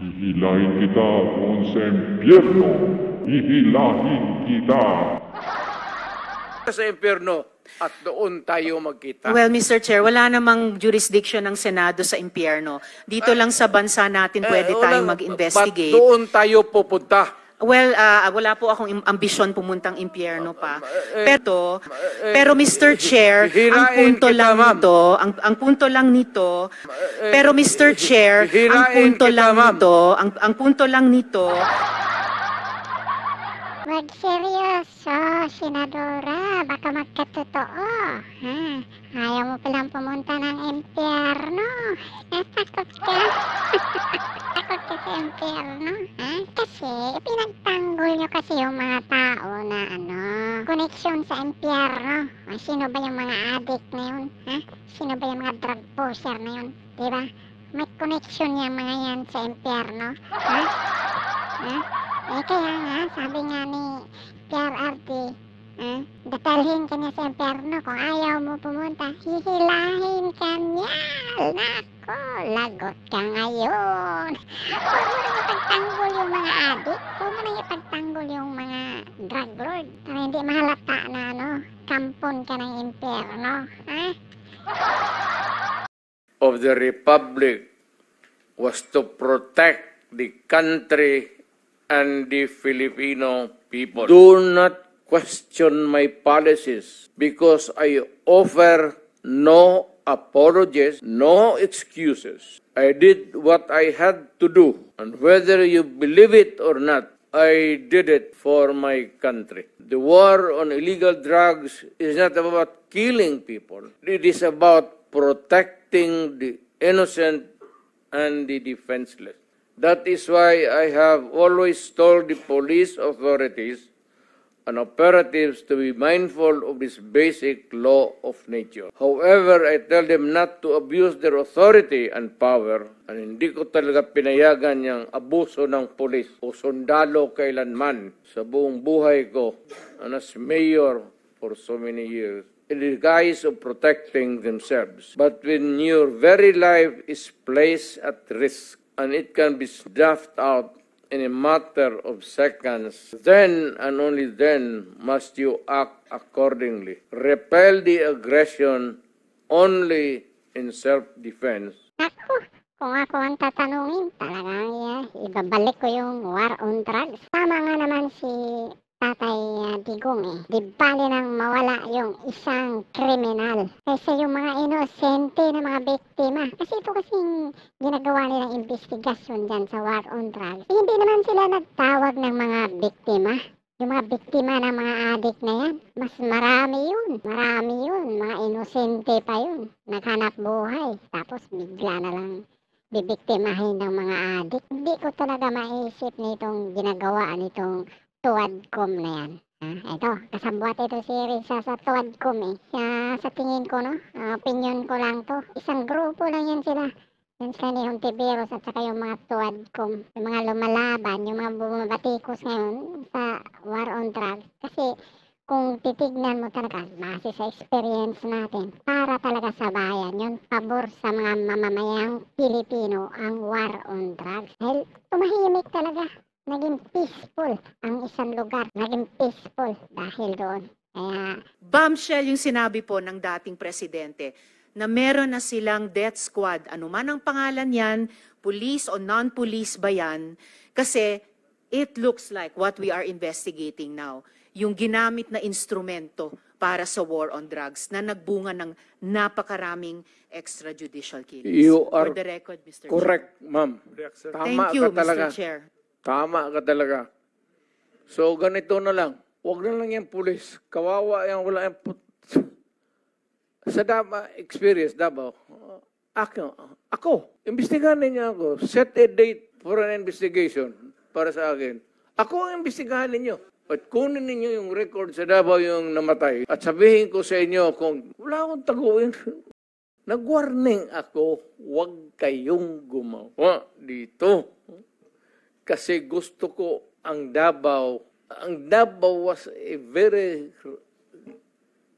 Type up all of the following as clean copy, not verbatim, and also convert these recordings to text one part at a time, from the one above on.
Hihilahin kita doon sa impyerno. Hihilahin kita. Sa impyerno at doon tayo magkita. Well, Mr. Chair, wala namang jurisdiction ng Senado sa impyerno. Dito lang sa bansa natin pwede tayong mag-investigate. Ba't doon tayo pupunta? Well, wala po akong ambisyon pumuntang impyerno pa. Pero Mr. Chair, ang hirain punto kita, lang ma'am. nito, ang punto lang nito, pero Mr. Chair, ang hirain punto kita, lang ma'am. nito, ang punto lang nito, Wag seryoso, Senadora. Baka magkatotoo. Ha? Ayaw mo palang pumunta ng impyerno. Takot ka? Takot ka sa impyerno? Ha? Kasi pinagtanggol nyo kasi yung mga tao na koneksyon sa impyerno. Sino ba yung mga addict na yun? Ha? Sino ba yung mga drug pusher na yun? Diba? May koneksyon yung mga yan sa impyerno. Ha? Ha? Kaya nga, sabi nga ni PRRT, datalhin ka niya sa impyerno. Kung ayaw mo pumunta, hihilahin ka niya. Nako, lagot ka ngayon. Huwag mo nang ipagtanggol yung mga adik. Huwag mo nang ipagtanggol yung mga drug lord. Para hindi mahalata na kampon ka ng impyerno. Ha? Of the Republic was to protect the country and the Filipino people. Do not question my policies because I offer no apologies, no excuses. I did what I had to do, and whether you believe it or not, I did it for my country. The war on illegal drugs is not about killing people. It is about protecting the innocent and the defenseless. That is why I have always told the police authorities and operatives to be mindful of this basic law of nature. However, I tell them not to abuse their authority and power, and hindi ko talaga pinayagan yung abuso ng polis o sundalo kailanman sa buong buhay ko and as mayor for so many years in the guise of protecting themselves. But when your very life is placed at risk, and it can be snuffed out in a matter of seconds, then and only then must you act accordingly. Repel the aggression only in self-defense. Ako, kung ako ang tatanungin, talagang ibabalik ko yung war on drugs. Tama nga naman si Tatay Digong Di bali nang mawala yung isang kriminal kaysa yung mga inosente na mga biktima. Kasi ito kasing ginagawa nilang investigasyon dyan sa war on drugs. Hindi naman sila nagtawag ng mga biktima. Yung mga biktima ng mga adik na yan, mas marami yun. Marami yun. Mga inosente pa yun. Naghanap buhay. Tapos bigla na lang bibiktimahin ng mga adik. Hindi ko talaga maisip nitong ginagawa nitong Tuwadcom na yan. Ito, kasabwat ito si Risa sa Tuwadcom sa tingin ko, opinion ko lang to. Isang grupo lang yan sila. Yan sila ni Hontiveros at saka yung mga Tuwadcom. Yung mga lumalaban, yung mga bumabatikos ngayon sa war on drugs. Kasi kung titignan mo talaga, base sa experience natin, para talaga sa bayan, yung pabor sa mga mamamayang Pilipino ang war on drugs. Dahil tumahimik talaga. Naging peaceful ang isang lugar. Naging peaceful dahil doon. Kaya bombshell yung sinabi po ng dating presidente na meron na silang death squad. Ano man ang pangalan yan, police o non-police ba yan? Kasi it looks like what we are investigating now, yung ginamit na instrumento para sa war on drugs na nagbunga ng napakaraming extrajudicial killings. You are For the record, Mr. correct, ma'am. Tama Thank you, ka talaga. Mr. Chair. Tama ka talaga. So, ganito na lang. Huwag na lang yung pulis. Kawawa yan, wala yung sa experience, Davao. Ako, imbestigahan ninyo ako. Set a date for an investigation para sa akin. Ako ang imbestigahan ninyo. At kunin ninyo yung record sa Davao yung namatay. At sabihin ko sa inyo kung wala akong taguin. Nag-warning ako, huwag kayong gumawa dito. Kasi gusto ko ang Davao was a very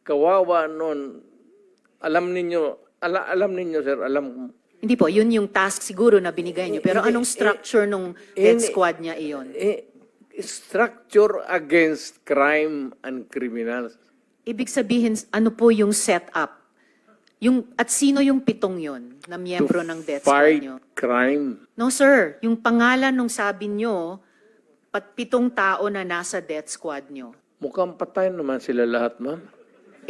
kawawa noon. Alam ninyo sir, Hindi po, yun yung task siguro na binigay niyo. Pero anong structure nung death squad niya iyon? Structure against crime and criminals. Ibig sabihin, ano po yung setup? At sino yung 7 yon na miyembro ng death squad Fight niyo? crime. No sir, yung pangalan nung sabi niyo, 7 tao na nasa death squad niyo. Mukhang patay naman sila lahat, ma'am.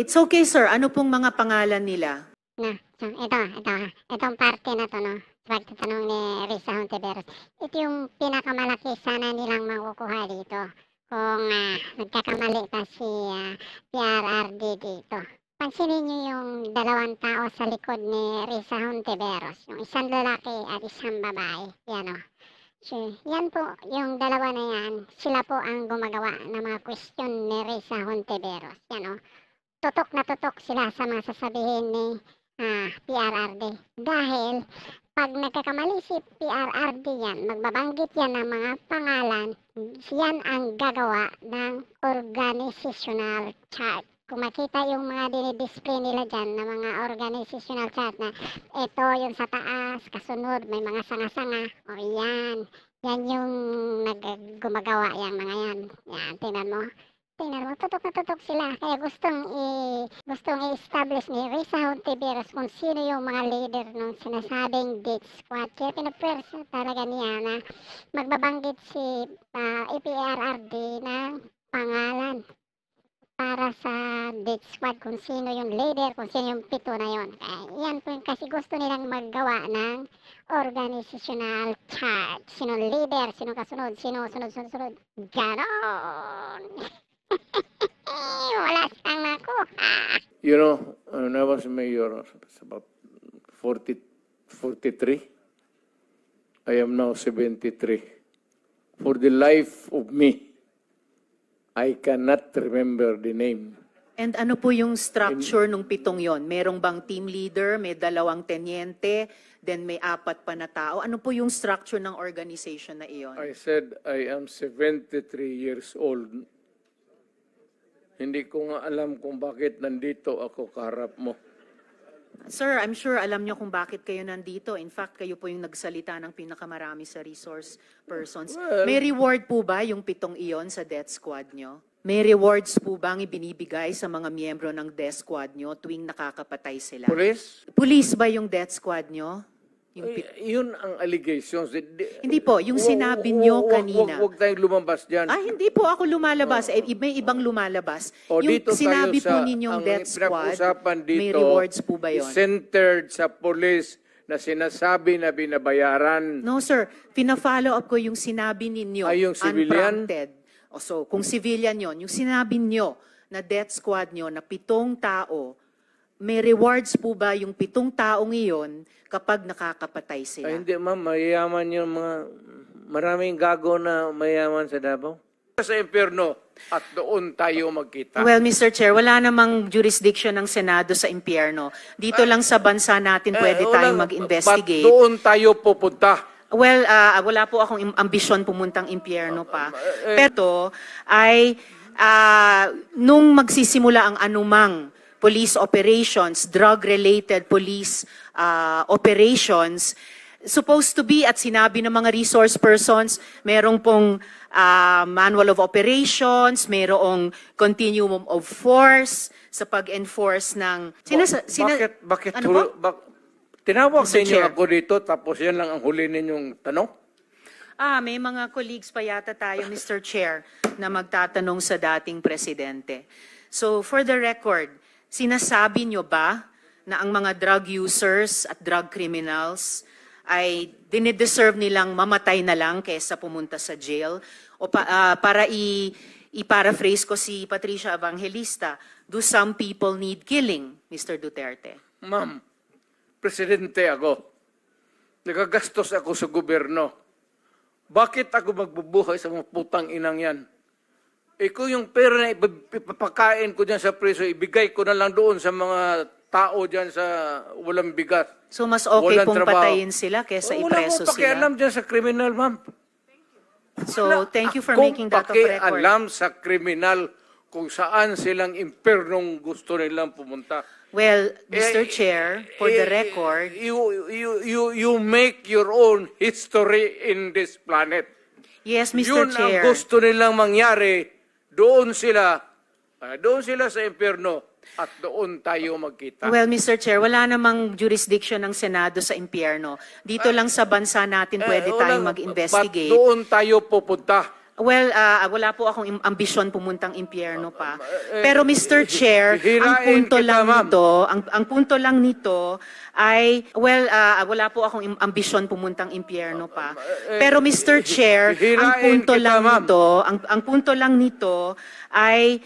It's okay sir, ano pong mga pangalan nila? Na, so, itong parte na to, no? Pagtatanong ni Risa Hontiveros, ito yung pinakamalaki sana nilang makukuha dito. Kung nagkakamali pa si PRRD dito. Pansinin niyo yung 2 tao sa likod ni Risa Hontiveros. Yung isang lalaki at isang babae. Yan o. So, yan po, yung 2 na yan, sila po ang gumagawa ng mga question ni Risa Hontiveros. Yan o. Tutok na tutok sila sa mga sasabihin ni PRRD. Dahil pag nagkakamali si PRRD yan, magbabanggit yan ng mga pangalan, yan ang gagawa ng organizational chart. Kung makita yung mga dinidisplay nila dyan na mga organizational chart na ito yung sa taas, kasunod may mga sanga-sanga, o yan. Yan yung gumagawa yung mga yan. Yan, tingnan mo, tutok na tutok sila. Kaya gustong i-establish ni Risa Hontiveros kung sino yung mga leader nung sinasabing death squad. Kaya pinapwersa talaga niya na magbabanggit si EPRRD ng pangalan para sa death squad, kung sino yung leader, kung sino yung 7 na yon. Kaya yan po yung kasi gusto nilang maggawa ng organizational chart. Sino leader, sino kasunod, sino sunod. Ganon! Wala siyang nakuha. You know, when I was mayor, it's about 43. I am now 73. For the life of me, I cannot remember the name. And ano po yung structure nung 7 yon? Merong bang team leader, may 2 tenyente, then may 4 pa na tao? Ano po yung structure ng organization na iyon? I said I am 73 years old. Hindi ko nga alam kung bakit nandito ako kaharap mo. Sir, I'm sure alam niyo kung bakit kayo nandito. In fact, kayo po yung nagsalita ng pinakamarami sa resource persons. Well, May reward po ba yung 7 iyon sa death squad nyo? May rewards po bang ibinibigay sa mga miyembro ng death squad nyo tuwing nakakapatay sila? Police? Police ba yung death squad nyo? Yung Yun ang allegations. Hindi po, yung sinabi nyo kanina. Huwag tayong lumabas dyan. Hindi po ako lumalabas. May ibang lumalabas. O, Yung dito sinabi tayo po sa- ninyong ang death squad, pinag-usapan dito may rewards po ba yun? is centered sa police na sinasabi na binabayaran. No, sir. Pina-follow up ko yung sinabi ninyo. Ay, yung civilian? Unprompted. So, kung civilian yon, yung sinabi nyo na death squad nyo na 7 tao, may rewards po ba yung 7 taong iyon kapag nakakapatay sila? Ay, hindi ma'am, mayayaman yung mga maraming gago na mayaman sa Davao. Sa impyerno at doon tayo magkita. Well, Mr. Chair, wala namang jurisdiction ng Senado sa impyerno. Dito lang sa bansa natin pwede tayong mag-investigate. Ba't doon tayo pupunta? Well, wala po akong ambisyon pumuntang impyerno pa. Pero ay nung magsisimula ang anumang police operations, drug-related police operations, supposed to be, at sinabi ng mga resource persons, merong pong manual of operations, merong continuum of force sa pag-enforce ng... Bakit ano po? Tinawag Mr. ninyo Chair. ako dito tapos yan lang ang huli ninyong tanong? May mga colleagues pa yata tayo, Mr. Chair, na magtatanong sa dating presidente. So, for the record, sinasabi nyo ba na ang mga drug users at drug criminals ay dinideserve nilang mamatay na lang kaysa pumunta sa jail? O para i-paraphrase ko si Patricia Evangelista, do some people need killing, Mr. Duterte? Ma'am, presidente ako. Nagagastos ako sa gobyerno. Bakit ako magbubuhay sa mga putang inang yan? Kung yung pera na ipapakain ko dyan sa preso, ibigay ko na lang doon sa mga tao dyan sa walang bigat. So, mas okay Walang pong trabaho. patayin sila kaysa ipreso Wala akong sila? pakialam dyan sa kriminal, ma'am. So, thank you for making that of record. Alam sa kriminal kung saan silang impernong gusto nilang pumunta. Well, Mr. Chair, for the record, you make your own history in this planet. yes, Mr. Yun Chair. ang gusto nilang mangyari. Doon sila sa impyerno at doon tayo magkita. Well, Mr. Chair, wala namang jurisdiction ng Senado sa impyerno. Dito lang sa bansa natin pwede tayong mag-investigate. Ba't doon tayo pupunta? Well, wala po akong ambisyon pumuntang impyerno pa. Pero Mr. Chair, ang hirain punto kita, lang ma'am. nito, ang punto lang nito ay wala po akong ambisyon pumuntang impyerno pa. Pero Mr. Chair, ang hirain punto kita, lang ma'am. nito, ang punto lang nito ay